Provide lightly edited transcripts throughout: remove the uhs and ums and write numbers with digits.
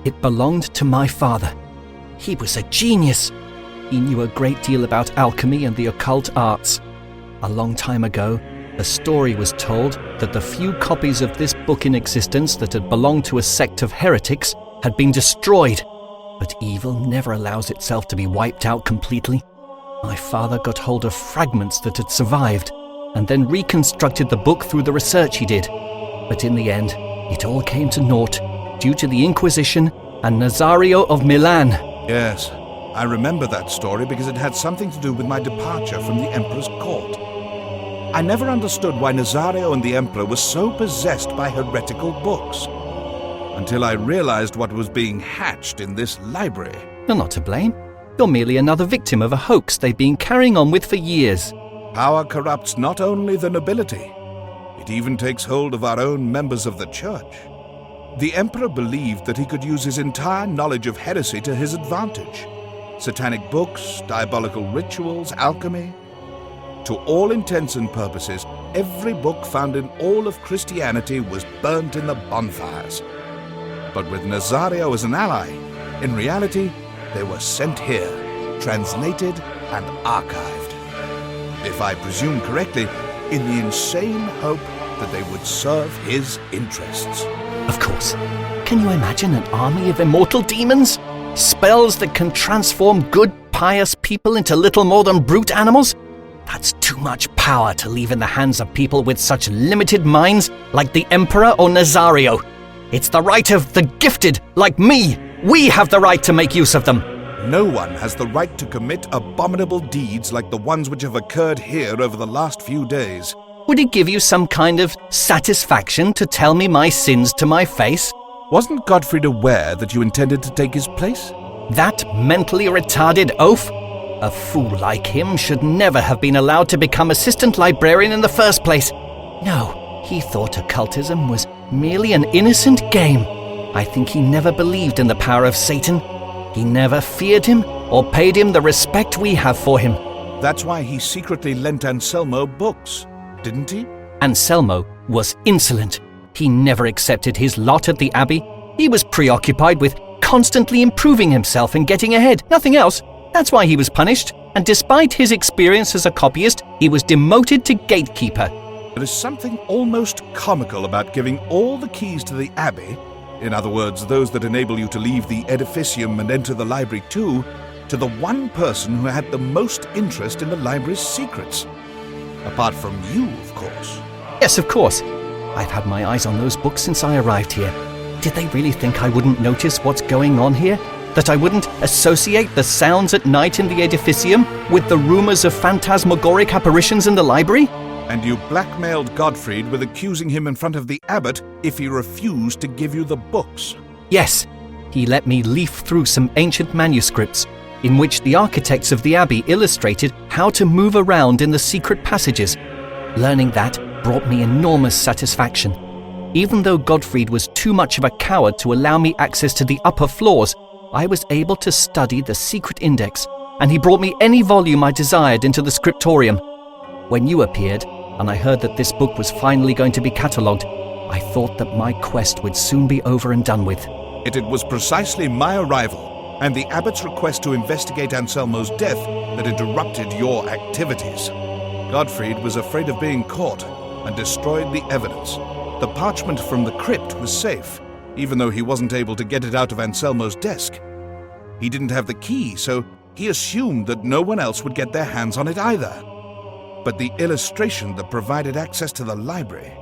It belonged to my father. He was a genius. He knew a great deal about alchemy and the occult arts. A long time ago, a story was told that the few copies of this book in existence that had belonged to a sect of heretics had been destroyed. But evil never allows itself to be wiped out completely. My father got hold of fragments that had survived, and then reconstructed the book through the research he did. But in the end, it all came to naught due to the Inquisition and Nazario of Milan. Yes, I remember that story because it had something to do with my departure from the Emperor's court. I never understood why Nazario and the Emperor were so possessed by heretical books, until I realized what was being hatched in this library. You're not to blame. You're merely another victim of a hoax they've been carrying on with for years. Power corrupts not only the nobility, it even takes hold of our own members of the church. The Emperor believed that he could use his entire knowledge of heresy to his advantage. Satanic books, diabolical rituals, alchemy. To all intents and purposes, every book found in all of Christianity was burnt in the bonfires. But with Nazario as an ally, in reality, they were sent here, translated and archived. If I presume correctly, in the insane hope that they would serve his interests. Of course. Can you imagine an army of immortal demons? Spells that can transform good, pious people into little more than brute animals? That's too much power to leave in the hands of people with such limited minds like the Emperor or Nazario. It's the right of the gifted, like me. We have the right to make use of them. No one has the right to commit abominable deeds like the ones which have occurred here over the last few days. Would it give you some kind of satisfaction to tell me my sins to my face? Wasn't Gottfried aware that you intended to take his place? That mentally retarded oaf? A fool like him should never have been allowed to become assistant librarian in the first place. No, he thought occultism was merely an innocent game. I think he never believed in the power of Satan. He never feared him or paid him the respect we have for him. That's why he secretly lent Anselmo books, didn't he? Anselmo was insolent. He never accepted his lot at the Abbey. He was preoccupied with constantly improving himself and getting ahead, nothing else. That's why he was punished, and despite his experience as a copyist, he was demoted to gatekeeper. There is something almost comical about giving all the keys to the Abbey, in other words, those that enable you to leave the edificium and enter the library too, to the one person who had the most interest in the library's secrets. Apart from you, of course. Yes, of course. I've had my eyes on those books since I arrived here. Did they really think I wouldn't notice what's going on here? That I wouldn't associate the sounds at night in the edificium with the rumors of phantasmagoric apparitions in the library? And you blackmailed Gottfried with accusing him in front of the abbot if he refused to give you the books. Yes, he let me leaf through some ancient manuscripts in which the architects of the Abbey illustrated how to move around in the secret passages. Learning that brought me enormous satisfaction. Even though Gottfried was too much of a coward to allow me access to the upper floors, I was able to study the secret index, and he brought me any volume I desired into the scriptorium. When you appeared, and I heard that this book was finally going to be catalogued, I thought that my quest would soon be over and done with. It was precisely my arrival, and the abbot's request to investigate Anselmo's death that interrupted your activities. Gottfried was afraid of being caught, and destroyed the evidence. The parchment from the crypt was safe, even though he wasn't able to get it out of Anselmo's desk. He didn't have the key, so he assumed that no one else would get their hands on it either. But the illustration that provided access to the library,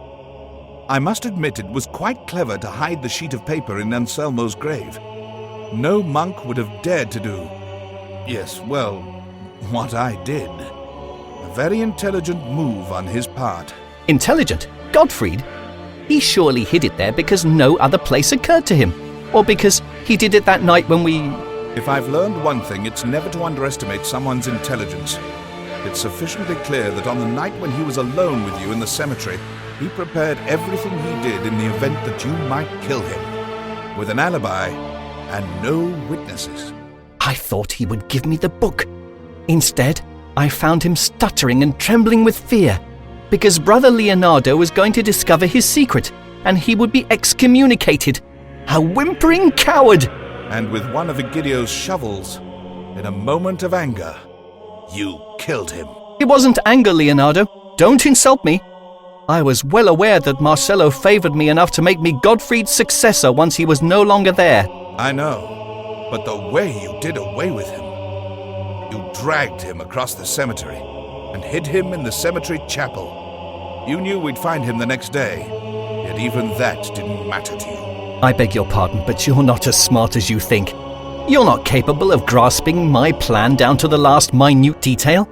I must admit it was quite clever to hide the sheet of paper in Anselmo's grave. No monk would have dared to do, yes, well, what I did. A very intelligent move on his part. Intelligent? Gottfried? He surely hid it there because no other place occurred to him. Or because he did it that night when we... If I've learned one thing, it's never to underestimate someone's intelligence. It's sufficiently clear that on the night when he was alone with you in the cemetery, he prepared everything he did in the event that you might kill him, with an alibi and no witnesses. I thought he would give me the book. Instead, I found him stuttering and trembling with fear, because Brother Leonardo was going to discover his secret, and he would be excommunicated. A whimpering coward! And with one of Egidio's shovels, in a moment of anger, you killed him. It wasn't anger, Leonardo. Don't insult me. I was well aware that Marcello favored me enough to make me Gottfried's successor once he was no longer there. I know, but the way you did away with him. You dragged him across the cemetery and hid him in the cemetery chapel. You knew we'd find him the next day, yet even that didn't matter to you. I beg your pardon, but you're not as smart as you think. You're not capable of grasping my plan down to the last minute detail.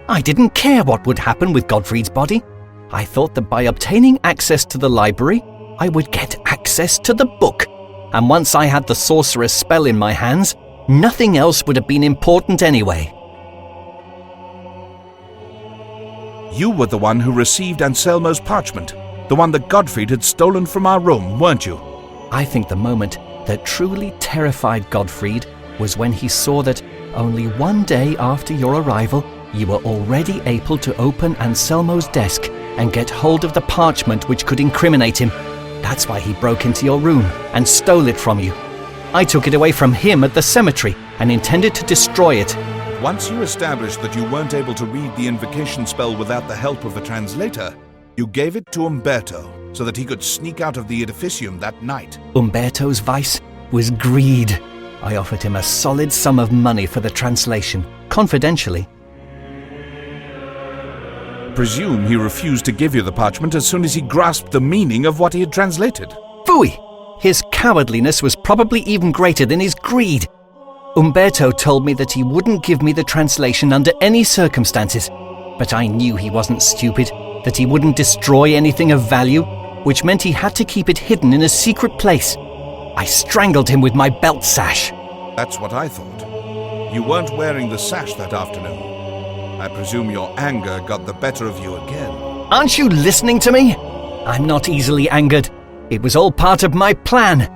I didn't care what would happen with Gottfried's body. I thought that by obtaining access to the library, I would get access to the book. And once I had the sorcerer's spell in my hands, nothing else would have been important anyway. You were the one who received Anselmo's parchment, the one that Gottfried had stolen from our room, weren't you? I think the moment that truly terrified Gottfried was when he saw that only one day after your arrival, you were already able to open Anselmo's desk and get hold of the parchment which could incriminate him. That's why he broke into your room and stole it from you. I took it away from him at the cemetery and intended to destroy it. Once you established that you weren't able to read the invocation spell without the help of a translator, you gave it to Umberto so that he could sneak out of the edificium that night. Umberto's vice was greed. I offered him a solid sum of money for the translation, confidentially. Presume he refused to give you the parchment as soon as he grasped the meaning of what he had translated. Phooey! His cowardliness was probably even greater than his greed. Umberto told me that he wouldn't give me the translation under any circumstances, but I knew he wasn't stupid, that he wouldn't destroy anything of value, which meant he had to keep it hidden in a secret place. I strangled him with my belt sash. That's what I thought. You weren't wearing the sash that afternoon. I presume your anger got the better of you again. Aren't you listening to me? I'm not easily angered. It was all part of my plan.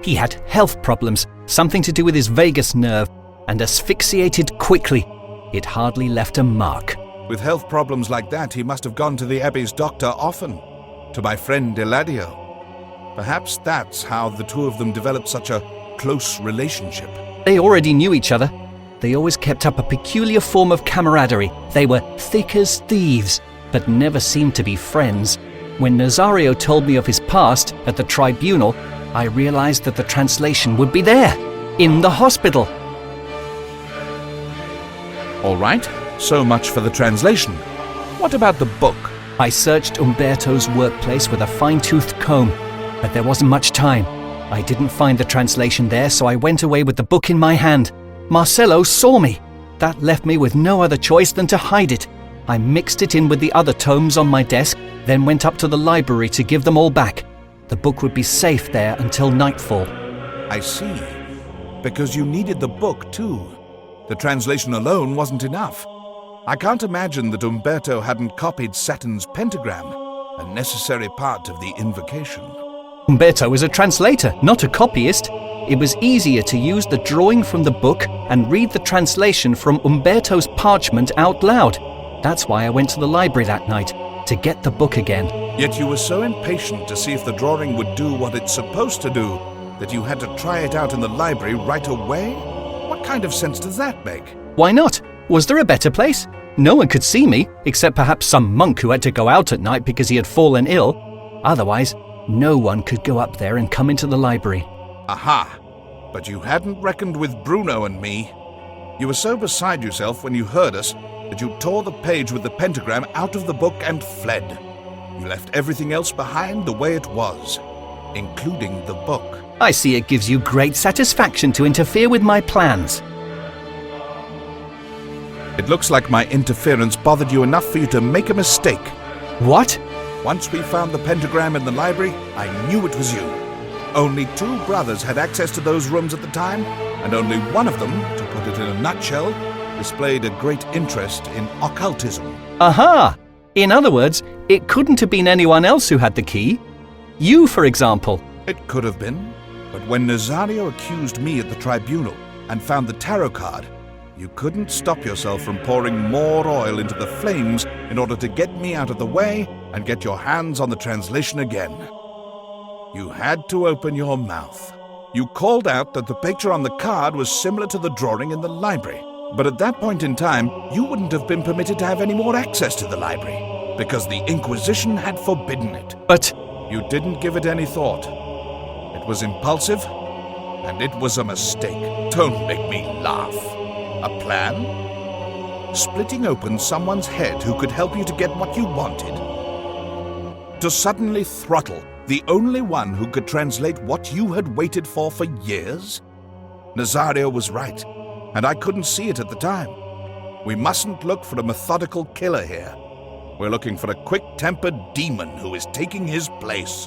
He had health problems, something to do with his vagus nerve, and asphyxiated quickly. It hardly left a mark. With health problems like that, he must have gone to the Abbey's doctor often. To my friend Eladio. Perhaps that's how the two of them developed such a close relationship. They already knew each other. They always kept up a peculiar form of camaraderie. They were thick as thieves, but never seemed to be friends. When Nazario told me of his past at the tribunal, I realized that the translation would be there, in the hospital. All right, so much for the translation. What about the book? I searched Umberto's workplace with a fine-toothed comb, but there wasn't much time. I didn't find the translation there, so I went away with the book in my hand. Marcello saw me. That left me with no other choice than to hide it. I mixed it in with the other tomes on my desk, then went up to the library to give them all back. The book would be safe there until nightfall. I see. Because you needed the book too. The translation alone wasn't enough. I can't imagine that Umberto hadn't copied Saturn's pentagram, a necessary part of the invocation. Umberto was a translator, not a copyist. It was easier to use the drawing from the book and read the translation from Umberto's parchment out loud. That's why I went to the library that night, to get the book again. Yet you were so impatient to see if the drawing would do what it's supposed to do, that you had to try it out in the library right away? What kind of sense does that make? Why not? Was there a better place? No one could see me, except perhaps some monk who had to go out at night because he had fallen ill. Otherwise, no one could go up there and come into the library. Aha! But you hadn't reckoned with Bruno and me. You were so beside yourself when you heard us that you tore the page with the pentagram out of the book and fled. You left everything else behind the way it was, including the book. I see it gives you great satisfaction to interfere with my plans. It looks like my interference bothered you enough for you to make a mistake. What? Once we found the pentagram in the library, I knew it was you. Only 2 brothers had access to those rooms at the time, and only one of them, to put it in a nutshell, displayed a great interest in occultism. Aha! In other words, it couldn't have been anyone else who had the key. You, for example. It could have been, but when Nazario accused me at the tribunal and found the tarot card, you couldn't stop yourself from pouring more oil into the flames in order to get me out of the way and get your hands on the translation again. You had to open your mouth. You called out that the picture on the card was similar to the drawing in the library. But at that point in time, you wouldn't have been permitted to have any more access to the library, because the Inquisition had forbidden it. But You didn't give it any thought. It was impulsive, and it was a mistake. Don't make me laugh. A plan? Splitting open someone's head who could help you to get what you wanted? To suddenly throttle the only one who could translate what you had waited for years? Nazario was right, and I couldn't see it at the time. We mustn't look for a methodical killer here. We're looking for a quick-tempered demon who is taking his place.